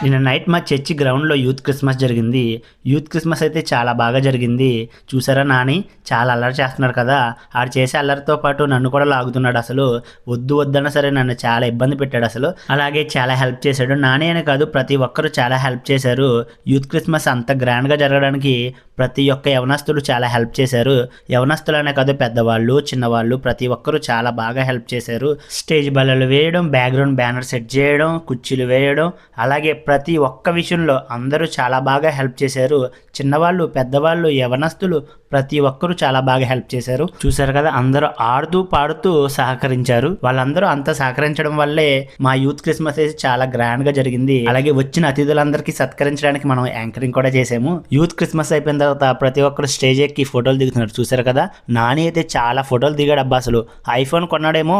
నిన్న నైట్ మా చర్చి గ్రౌండ్లో యూత్ క్రిస్మస్ జరిగింది. యూత్ క్రిస్మస్ అయితే చాలా బాగా జరిగింది. చూసారా నాని చాలా అల్లరి చేస్తున్నాడు కదా, ఆడు చేసే అల్లరితో పాటు నన్ను కూడా లాగుతున్నాడు. అసలు వద్దు వద్దన్నా సరే నన్ను చాలా ఇబ్బంది పెట్టాడు అసలు. అలాగే చాలా హెల్ప్ చేశాడు. నాని అనే కాదు ప్రతి ఒక్కరు చాలా హెల్ప్ చేశారు. యూత్ క్రిస్మస్ అంత గ్రాండ్గా జరగడానికి ప్రతి ఒక్క యవనస్తులు చాలా హెల్ప్ చేశారు. యవనస్తులనే కాదు పెద్దవాళ్ళు చిన్నవాళ్ళు ప్రతి ఒక్కరు చాలా బాగా హెల్ప్ చేశారు. స్టేజ్ బల్లలు వేయడం, బ్యాక్గ్రౌండ్ బ్యానర్ సెట్ చేయడం, కుర్చీలు వేయడం, అలాగే ప్రతి ఒక్క విషయంలో అందరూ చాలా బాగా హెల్ప్ చేశారు. చిన్నవాళ్ళు పెద్దవాళ్ళు యవనస్తులు ప్రతి ఒక్కరూ చాలా బాగా హెల్ప్ చేశారు. చూశారు కదా, అందరూ ఆడుతూ పాడుతూ సహకరించారు. వాళ్ళందరూ అంత సహకరించడం వల్లే మా యూత్ క్రిస్మస్ చాలా గ్రాండ్ గా జరిగింది. అలాగే వచ్చిన అతిథులందరికీ సత్కరించడానికి మనం యాంకరింగ్ కూడా చేసాము. యూత్ క్రిస్మస్ అయిపోయిన తర్వాత ప్రతి ఒక్కరు స్టేజ్ ఎక్కి ఫోటోలు దిగుతున్నారు. చూసారు కదా, నాని అయితే చాలా ఫోటోలు దిగాడు. అబ్బా అసలు ఐఫోన్ కొన్నాడేమో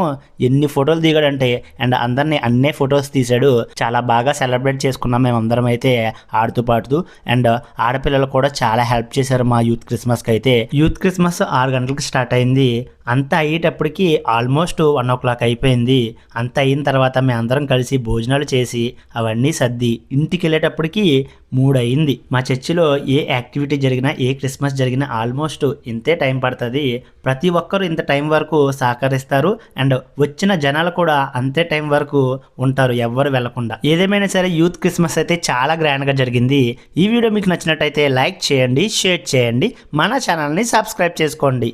ఎన్ని ఫోటోలు దిగాడంటే, అండ్ అందరినీ అన్నే ఫొటోస్ తీసాడు. చాలా బాగా సెలబ్రేట్ చేసుకున్నాం మేము అందరం అయితే ఆడుతూ పాడుతూ. అండ్ ఆడపిల్లలు కూడా చాలా హెల్ప్ చేశారు మా యూత్ క్రిస్మస్కి అయితే. యూత్ క్రిస్మస్ 6 గంటలకు స్టార్ట్ అయింది. అంత అయ్యేటప్పటికి ఆల్మోస్ట్ 1 o'clock అయిపోయింది. అంత అయిన తర్వాత మేము అందరం కలిసి భోజనాలు చేసి అవన్నీ సర్ది ఇంటికి వెళ్ళేటప్పటికి 3 అయింది. మా చర్చిలో ఏ యాక్టివిటీ జరిగినా ఏ క్రిస్మస్ జరిగినా ఆల్మోస్ట్ ఇంతే టైం పడుతుంది. ప్రతి ఒక్కరు ఇంత టైం వరకు సహకరిస్తారు. అండ్ వచ్చిన జనాలు కూడా అంతే టైం వరకు ఉంటారు, ఎవ్వరు వెళ్లకుండా. ఏదేమైనా సరే యూత్ క్రిస్మస్ అయితే చాలా గ్రాండ్గా జరిగింది. ఈ వీడియో మీకు నచ్చినట్టయితే లైక్ చేయండి, షేర్ చేయండి, మన ఛానల్ని సబ్స్క్రైబ్ చేసుకోండి.